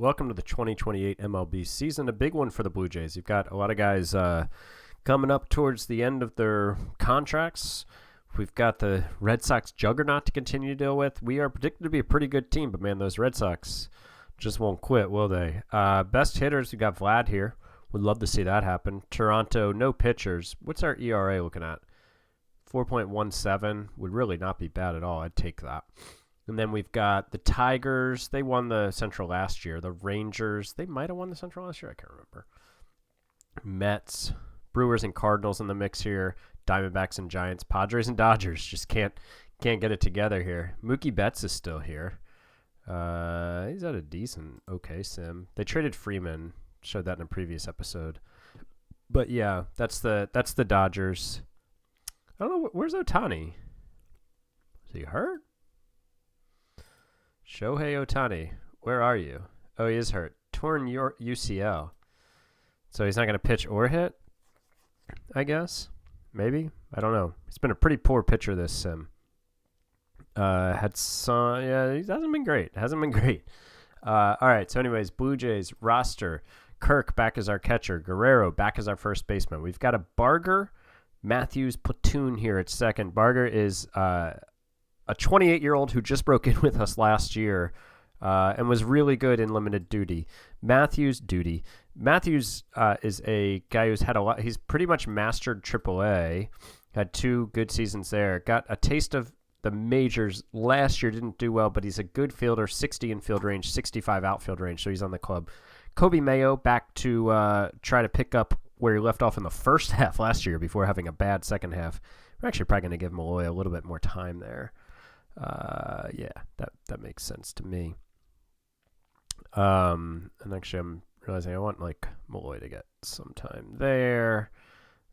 Welcome to the 2028 MLB season, a big one for the Blue Jays. You've got a lot of guys coming up towards the end of their contracts. We've got the Red Sox juggernaut to continue to deal with. We are predicted to be a pretty good team, but man, those Red Sox just won't quit, will they? Best hitters, we got Vlad here. Would love to see that happen. Toronto, no pitchers. What's our ERA looking at? 4.17 would really not be bad at all. I'd take that. And then we've got the Tigers. They won the Central last year. The Rangers, they might have won the Central last year. I can't remember. Mets, Brewers, and Cardinals in the mix here. Diamondbacks and Giants. Padres and Dodgers just can't get it together here. Mookie Betts is still here. He's at a decent, okay sim. They traded Freeman. Showed that in a previous episode. But yeah, that's the Dodgers. I don't know. Where's Ohtani? Is he hurt? Shohei Ohtani, where are you? Oh, he is hurt. Torn your UCL. So he's not going to pitch or hit, I guess. Maybe. I don't know. He's been a pretty poor pitcher this sim. He hasn't been great. All right, so anyways, Blue Jays roster. Kirk back as our catcher. Guerrero back as our first baseman. We've got a Barger Matthews platoon here at second. Barger is a 28-year-old who just broke in with us last year and was really good in limited duty. Matthews is a guy who's had a lot. He's pretty much mastered AAA, had 2 good seasons there. Got a taste of the majors last year, didn't do well, but he's a good fielder, 60 infield range, 65 outfield range, so he's on the club. Kobe Mayo back to try to pick up where he left off in the first half last year before having a bad second half. We're actually probably going to give Malloy a little bit more time there. That makes sense to me. And actually I'm realizing I want like Malloy to get some time there,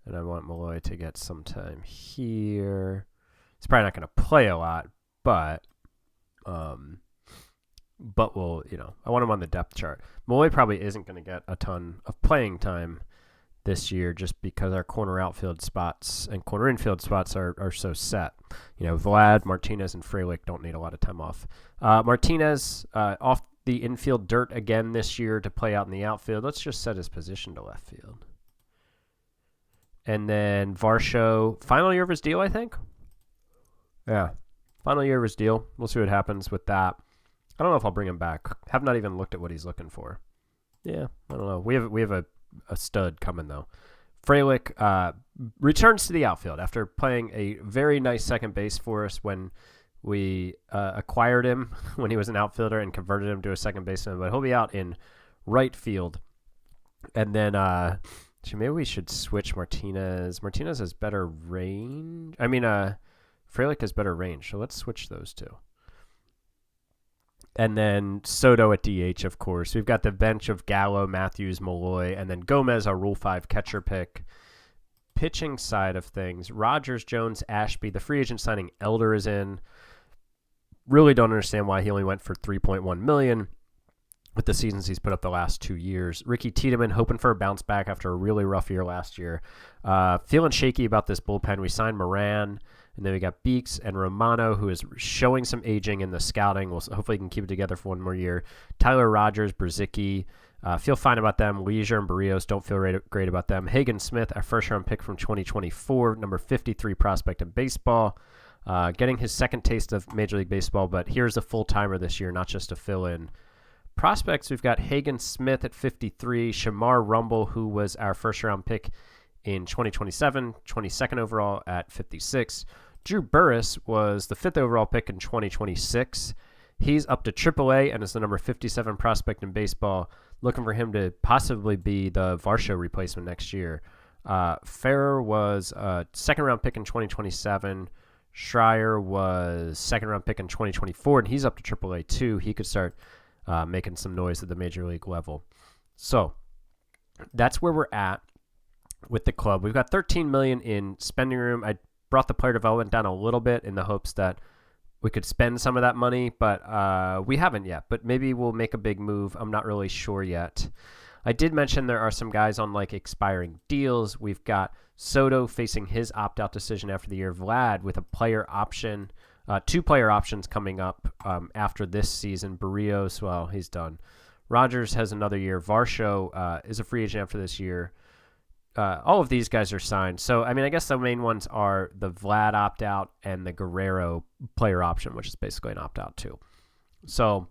and I want Malloy to get some time here. He's probably not going to play a lot, but we'll, I want him on the depth chart. Malloy probably isn't going to get a ton of playing time this year just because our corner outfield spots and corner infield spots are so set. Vlad, Martinez, and Frelick don't need a lot of time off. Martinez off the infield dirt again this year to play out in the outfield. Let's just set his position to left field. And then Varsho, final year of his deal, I think. Yeah, final year of his deal. We'll see what happens with that. I don't know if I'll bring him back. Have not even looked at what he's looking for. Yeah, I don't know. We have a stud coming, though. Frelick returns to the outfield after playing a very nice second base for us when we acquired him when he was an outfielder and converted him to a second baseman. But he'll be out in right field. And then maybe we should switch Martinez. Martinez has better range. Frelick has better range, so let's switch those two. And then Soto at DH, of course. We've got the bench of Gallo, Matthews, Malloy, and then Gomez, our Rule 5 catcher pick. Pitching side of things, Rogers, Jones, Ashby. The free agent signing Elder is in. Really don't understand why he only went for $3.1 million with the seasons he's put up the last 2 years. Ricky Tiedemann hoping for a bounce back after a really rough year last year. Feeling shaky about this bullpen. We signed Moran. And then we got Beeks and Romano, who is showing some aging in the scouting. We'll hopefully can keep it together for one more year. Tyler Rogers, Brzezicki, feel fine about them. Leisure and Barrios, don't feel great about them. Hagen Smith, our first-round pick from 2024, number 53 prospect in baseball. Getting his second taste of Major League Baseball, but here's a full-timer this year, not just a fill-in. Prospects, we've got Hagen Smith at 53, Shamar Rumble, who was our first-round pick in 2027, 22nd overall at 56. Drew Burris was the 5th overall pick in 2026. He's up to AAA and is the number 57 prospect in baseball. Looking for him to possibly be the Varsho replacement next year. Ferrer was a second-round pick in 2027. Schreier was second-round pick in 2024, and he's up to AAA too. He could start making some noise at the major league level. So that's where we're at with the club. We've got $13 million in spending room. I brought the player development down a little bit in the hopes that we could spend some of that money, but we haven't yet. But maybe we'll make a big move. I'm not really sure yet. I did mention there are some guys on like expiring deals. We've got Soto facing his opt-out decision after the year. Vlad with a player option, 2 player options coming up after this season. Barrios, well, he's done. Rogers has another year. Varsho is a free agent after this year. All of these guys are signed. So, I mean, I guess the main ones are the Vlad opt-out and the Guerrero player option, which is basically an opt-out too. So,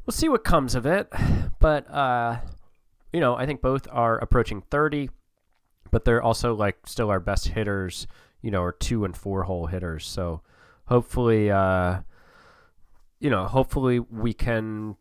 we'll see what comes of it. But, you know, I think both are approaching 30, but they're also, like, still our best hitters, you know, or 2 and 4 hole hitters. So, hopefully, you know, hopefully we can,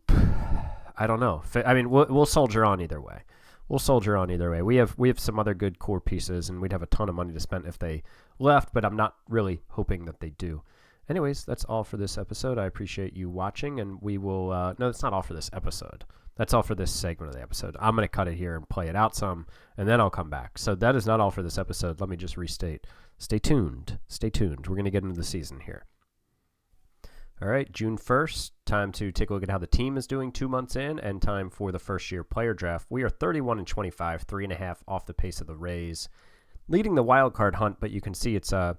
I don't know. I mean, we'll soldier on either way. We'll soldier on either way. We have some other good core pieces, and we'd have a ton of money to spend if they left, but I'm not really hoping that they do. Anyways, that's all for this episode. I appreciate you watching, and we will no, that's not all for this episode. That's all for this segment of the episode. I'm going to cut it here and play it out some, and then I'll come back. So that is not all for this episode. Let me just restate. Stay tuned. Stay tuned. We're going to get into the season here. All right, June 1st, time to take a look at how the team is doing 2 months in, and time for the first-year player draft. We are 31-25, 3.5 off the pace of the Rays, leading the wild card hunt, but you can see it's a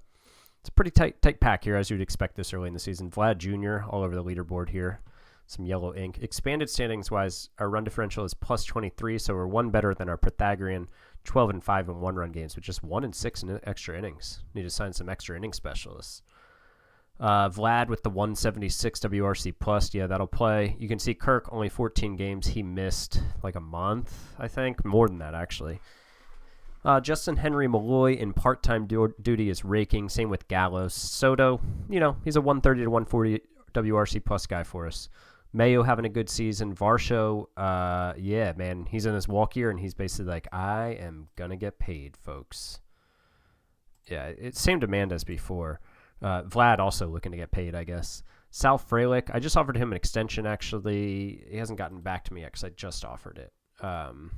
pretty tight pack here, as you'd expect this early in the season. Vlad Jr. all over the leaderboard here, some yellow ink. Expanded standings-wise, our run differential is plus 23, so we're one better than our Pythagorean 12-5 in one-run games, with just 1-6 in extra innings. Need to sign some extra inning specialists. Vlad with the 176 WRC plus. Yeah, that'll play. You can see Kirk, only 14 games. He missed like a month, I think. More than that, actually. Justin Henry Malloy in part-time duty is raking. Same with Gallo. Soto, you know, he's a 130 to 140 WRC plus guy for us. Mayo having a good season. Varsho, yeah, man, he's in his walk year, and he's basically like, I am going to get paid, folks. Yeah, it's same demand as before. Vlad also looking to get paid, I guess. Sal Frelick, I just offered him an extension, actually. He hasn't gotten back to me yet because I just offered it. Let me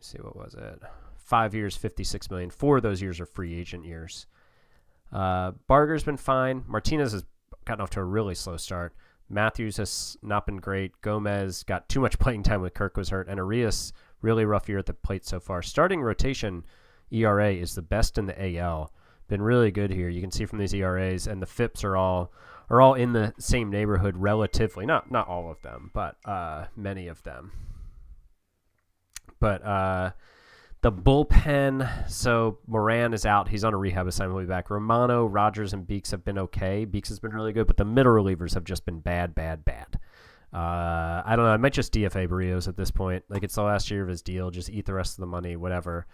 see, what was it? 5 years, $56 million. 4 of those years are free agent years. Barger's been fine. Martinez has gotten off to a really slow start. Matthews has not been great. Gomez got too much playing time when Kirk was hurt. And Arias, really rough year at the plate so far. Starting rotation ERA is the best in the AL. Been really good here. You can see from these ERAs, and the FIPS are all in the same neighborhood relatively. Not all of them, but many of them. But the bullpen, so Moran is out. He's on a rehab assignment. He'll be back. Romano, Rogers, and Beeks have been okay. Beeks has been really good, but the middle relievers have just been bad. I don't know. I might just DFA Barrios at this point. Like, it's the last year of his deal. Just eat the rest of the money, whatever.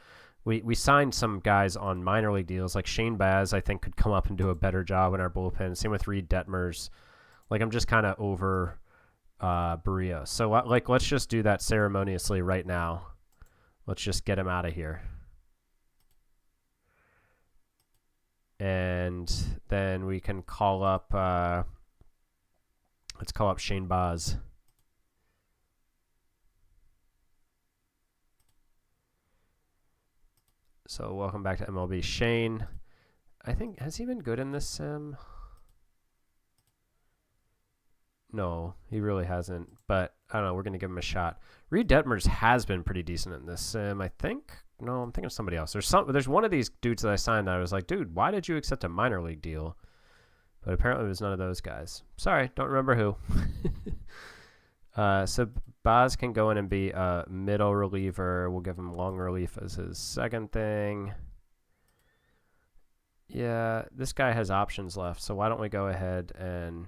We signed some guys on minor league deals, like Shane Baz, I think, could come up and do a better job in our bullpen. Same with Reed Detmers. Like, I'm just kind of over Barrios. So, like, let's just do that ceremoniously right now. Let's just get him out of here. And then we can call up, let's call up Shane Baz. So welcome back to MLB. Shane, I think, has he been good in this sim? No, he really hasn't. But, I don't know, we're going to give him a shot. Reed Detmers has been pretty decent in this sim, I think. No, I'm thinking of somebody else. There's one of these dudes that I signed that I was like, dude, why did you accept a minor league deal? But apparently it was none of those guys. Sorry, don't remember who. So Baz can go in and be a middle reliever. We'll give him long relief as his second thing. Yeah, this guy has options left, so why don't we go ahead and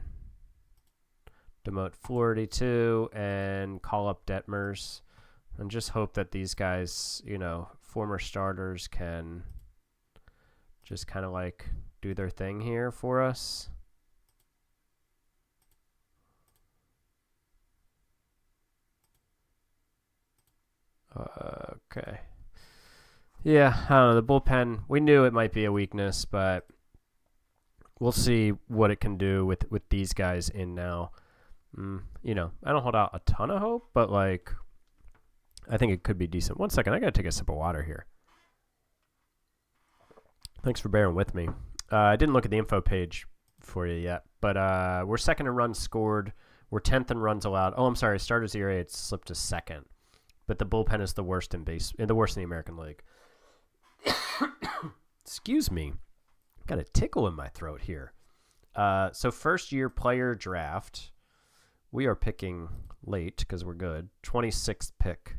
demote Flaherty too and call up Detmers and just hope that these guys, you know, former starters can just kind of like do their thing here for us. Okay. Yeah, I don't know. The bullpen, we knew it might be a weakness, but we'll see what it can do with these guys in now. You know, I don't hold out a ton of hope, but, like, I think it could be decent. 1 second. I got to take a sip of water here. Thanks for bearing with me. I didn't look at the info page for you yet, but we're second in runs scored. We're 10th in runs allowed. Oh, I'm sorry. Starters ERA, it slipped to second. But the bullpen is the worst in the American League. Excuse me. Got a tickle in my throat here. So first year player draft, We are picking late because we're good. 26th pick.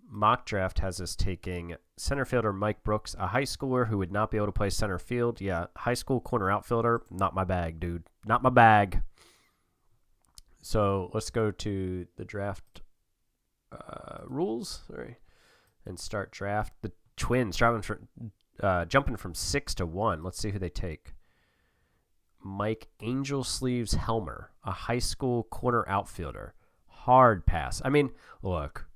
Mock draft has us taking center fielder Mike Brooks, a high schooler who would not be able to play center field. Yeah, high school corner outfielder. Not my bag, dude. Not my bag. So let's go to the draft rules. Sorry. And start draft. The Twins jumping from 6 to 1. Let's see who they take. Mike Angel Sleeves Helmer, a high school corner outfielder. Hard pass. I mean, look,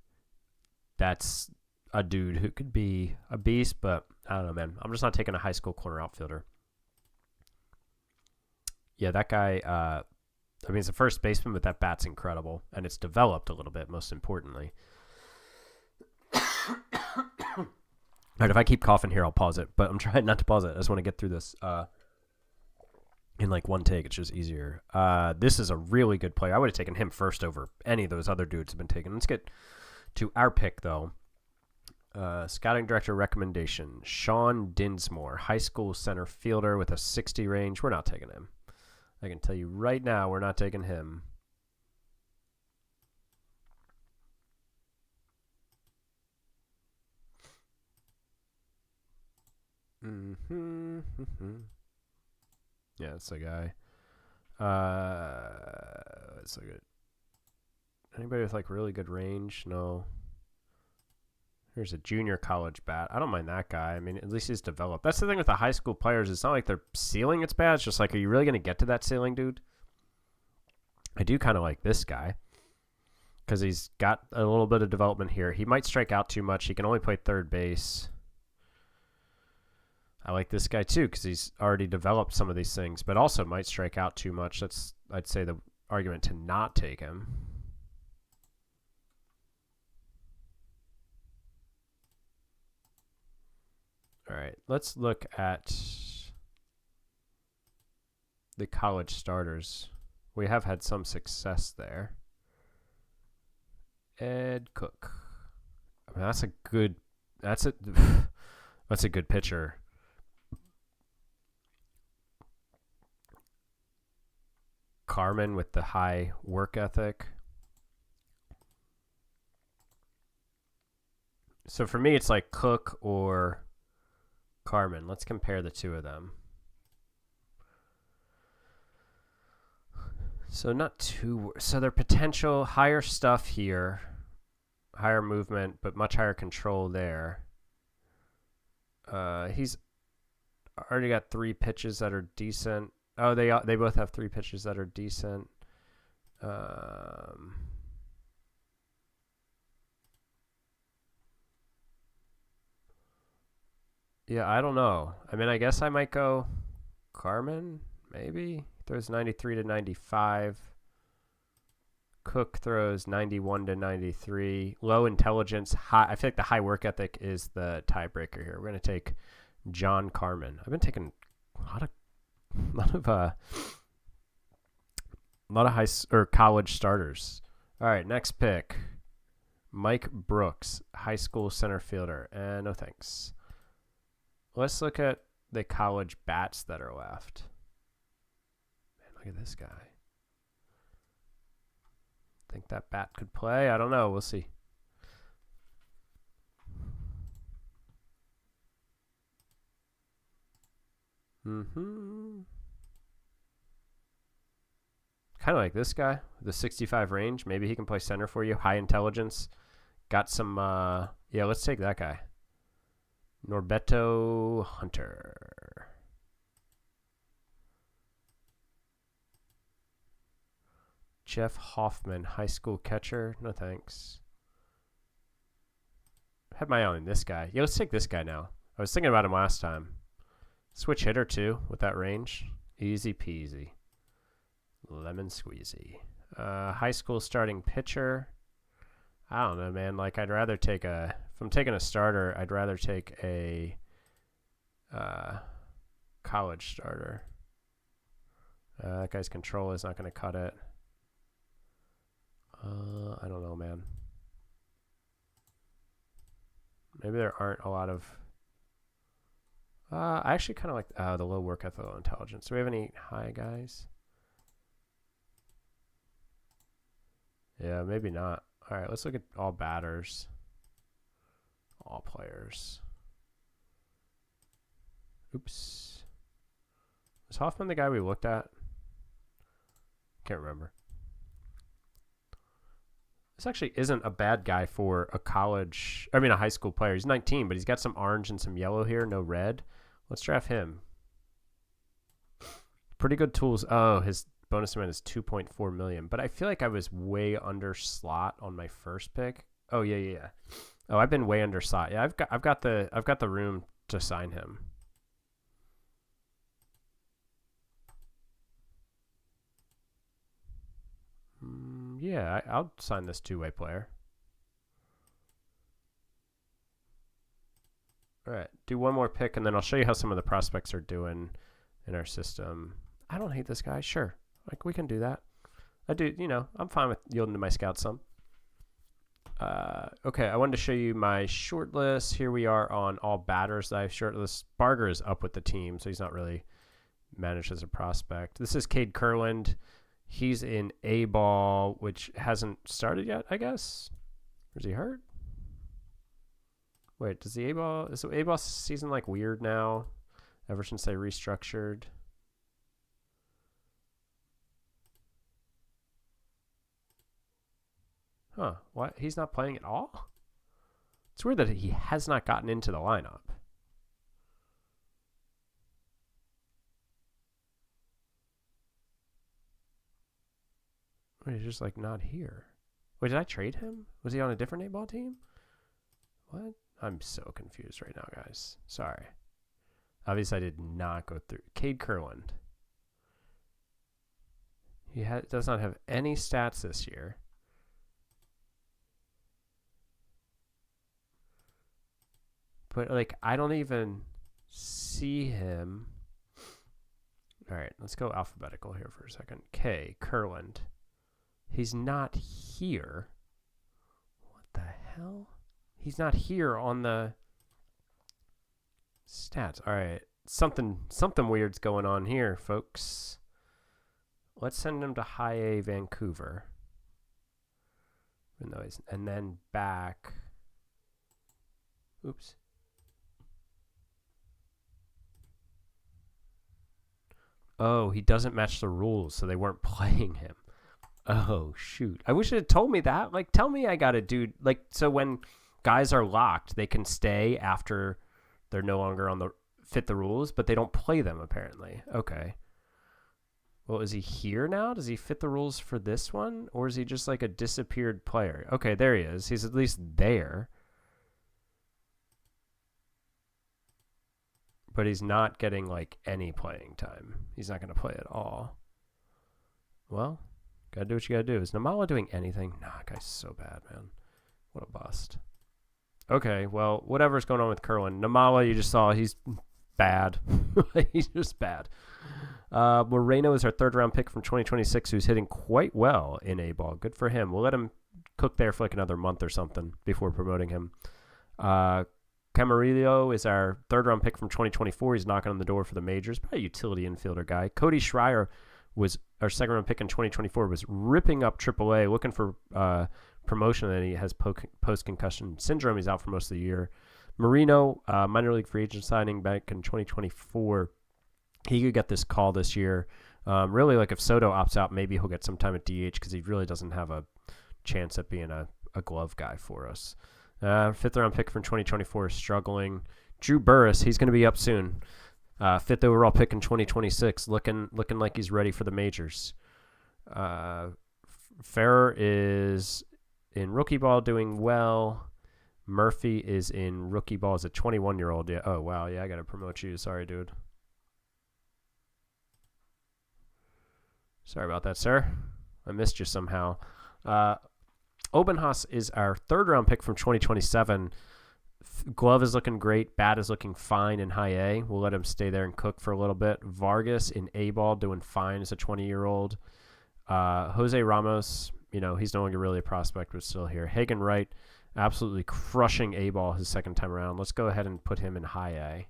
that's a dude who could be a beast, but I don't know, man. I'm just not taking a high school corner outfielder. Yeah, that guy, I mean, he's a first baseman, but that bat's incredible. And it's developed a little bit, most importantly. All right, if I keep coughing here, I'll pause it. But I'm trying not to pause it. I just want to get through this in like one take. It's just easier. This is a really good player. I would have taken him first over any of those other dudes have been taken. Let's get to our pick, though. Scouting director recommendation. Sean Dinsmore, high school center fielder with a 60 range. We're not taking him. I can tell you right now we're not taking him. Yeah, that's the guy. It's like anybody with like really good range? No. Here's a junior college bat. I don't mind that guy. I mean, at least he's developed. That's the thing with the high school players. It's not like their ceiling it's bad. It's just like, are you really going to get to that ceiling, dude? I do kind of like this guy because he's got a little bit of development here. He might strike out too much. He can only play third base. I like this guy too because he's already developed some of these things, but also might strike out too much. That's, I'd say, the argument to not take him. All right, let's look at the college starters. We have had some success there. Ed Cook. I mean, that's a good pitcher. Carmen with the high work ethic. So for me, it's like Cook or Carmen. Let's compare the two of them. So not too. So their potential higher stuff here, higher movement, but much higher control there. He's already got 3 pitches that are decent. Oh, they both have 3 pitches that are decent. Yeah, I don't know. I mean, I guess I might go Carmen, maybe. Throws 93 to 95. Cook throws 91 to 93. Low intelligence, high. I feel like the high work ethic is the tiebreaker here. We're going to take John Carmen. I've been taking a lot of college starters. All right, next pick. Mike Brooks, high school center fielder. No thanks. Let's look at the college bats that are left. Man, look at this guy. Think that bat could play? I don't know. We'll see. Kind of like this guy, the 65 range. Maybe he can play center for you. High intelligence. Got some, yeah, let's take that guy. Norberto Hunter. Jeff Hoffman, high school catcher. No thanks. Had my eye on this guy. Yeah, let's take this guy now. I was thinking about him last time. Switch hitter too with that range. Easy peasy. Lemon squeezy. High school starting pitcher. I don't know, man. Like, I'd rather take a... If I'm taking a starter, I'd rather take a college starter. That guy's control is not going to cut it. I don't know, man. Maybe there aren't a lot of... I actually kind of like the low work ethic, low intelligence. Do we have any high guys? Yeah, maybe not. All right, let's look at all batters. All players. Oops. Was Hoffman the guy we looked at? Can't remember. This actually isn't a bad guy for a a high school player. He's 19, but he's got some orange and some yellow here, no red. Let's draft him. Pretty good tools. Oh, his bonus amount is 2.4 million, but I feel like I was way under slot on my first pick. Oh yeah. Oh, I've been way under slot. Yeah, I've got the room to sign him. Yeah, I'll sign this two-way player. All right, do one more pick, and then I'll show you how some of the prospects are doing in our system. I don't hate this guy. Sure, like we can do that. I do. I'm fine with yielding to my scouts some. Okay, I wanted to show you my short list. Here we are on all batters that I've shortlisted. Barger is up with the team, so he's not really managed as a prospect. This is Cade Kurland. He's in A-ball, which hasn't started yet, I guess. Or is he hurt? Wait, is the A-ball season like weird now? Ever since they restructured? Huh, what? He's not playing at all? It's weird that he has not gotten into the lineup. Wait, he's just like not here. Wait, did I trade him? Was he on a different A-ball team? What? I'm so confused right now, guys. Sorry. Obviously, I did not go through. Cade Kurland. He does not have any stats this year. But, like, I don't even see him. All right, let's go alphabetical here for a second. K, Kurland. He's not here. What the hell? He's not here on the stats. All right, something weird's going on here, folks. Let's send him to High A Vancouver. And then back. Oops. Oh, he doesn't match the rules, so they weren't playing him. Oh, shoot. I wish it had told me that. Like, tell me I got to do... Like, so when guys are locked, they can stay after they're no longer fit the rules, but they don't play them, apparently. Okay. Well, is he here now? Does he fit the rules for this one? Or is he just like a disappeared player? Okay, there he is. He's at least there. But he's not getting, like, any playing time. He's not going to play at all. Well, gotta do what you gotta do. Is Namala doing anything? Nah, that guy's so bad, man. What a bust. Okay, well, whatever's going on with Kurland. Namala, you just saw, he's bad. He's just bad. Moreno is our third-round pick from 2026 who's hitting quite well in A-ball. Good for him. We'll let him cook there for like another month or something before promoting him. Camarillo is our third-round pick from 2024. He's knocking on the door for the majors. Probably a utility infielder guy. Cody Schreier was our second-round pick in 2024, was ripping up AAA, looking for promotion, and he has post-concussion syndrome. He's out for most of the year. Marino, minor league free agent signing back in 2024. He could get this call this year. Really, like if Soto opts out, maybe he'll get some time at DH because he really doesn't have a chance at being a glove guy for us. Fifth-round pick from 2024 is struggling. Drew Burris, he's going to be up soon. Fifth overall pick in 2026, looking like he's ready for the majors. Ferrer is in rookie ball doing well. Murphy is in rookie ball as a 21-year-old. Yeah. Oh, wow. Yeah, I got to promote you. Sorry, dude. Sorry about that, sir. I missed you somehow. Obenhaus is our third-round pick from 2027. Glove is looking great. Bat is looking fine in high A. We'll let him stay there and cook for a little bit. Vargas in A-ball doing fine as a 20-year-old. Jose Ramos, he's no longer really a prospect, but still here. Hagen Wright, absolutely crushing A-ball his second time around. Let's go ahead and put him in high A.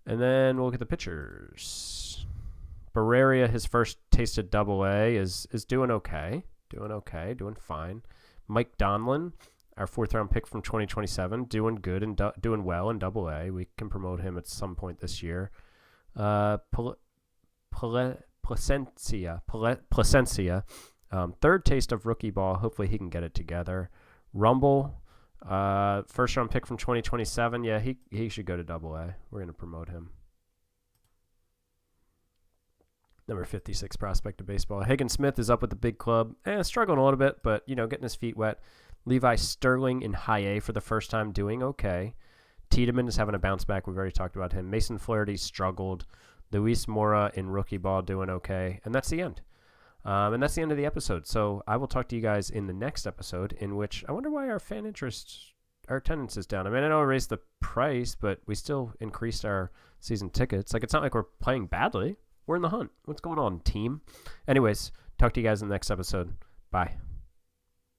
And then we'll look at the pitchers. Barreria, his first taste of Double-A, is doing okay. Doing fine. Mike Donlin, our 4th-round pick from 2027, doing good and doing well in Double-A. We can promote him at some point this year. Placencia, 3rd taste of rookie ball. Hopefully he can get it together. Rumble, 1st-round pick from 2027. Yeah, he should go to Double-A. We're going to promote him. Number 56 prospect of baseball. Hagen Smith is up with the big club. Struggling a little bit, but, getting his feet wet. Levi Sterling in high A for the first time, doing okay. Tiedemann is having a bounce back. We've already talked about him. Mason Flaherty struggled. Luis Mora in rookie ball, doing okay. And that's the end. And that's the end of the episode. So I will talk to you guys in the next episode, in which I wonder why our attendance is down. I mean, I know I raised the price, but we still increased our season tickets. It's not like we're playing badly. We're in the hunt. What's going on, team? Anyways, talk to you guys in the next episode. Bye.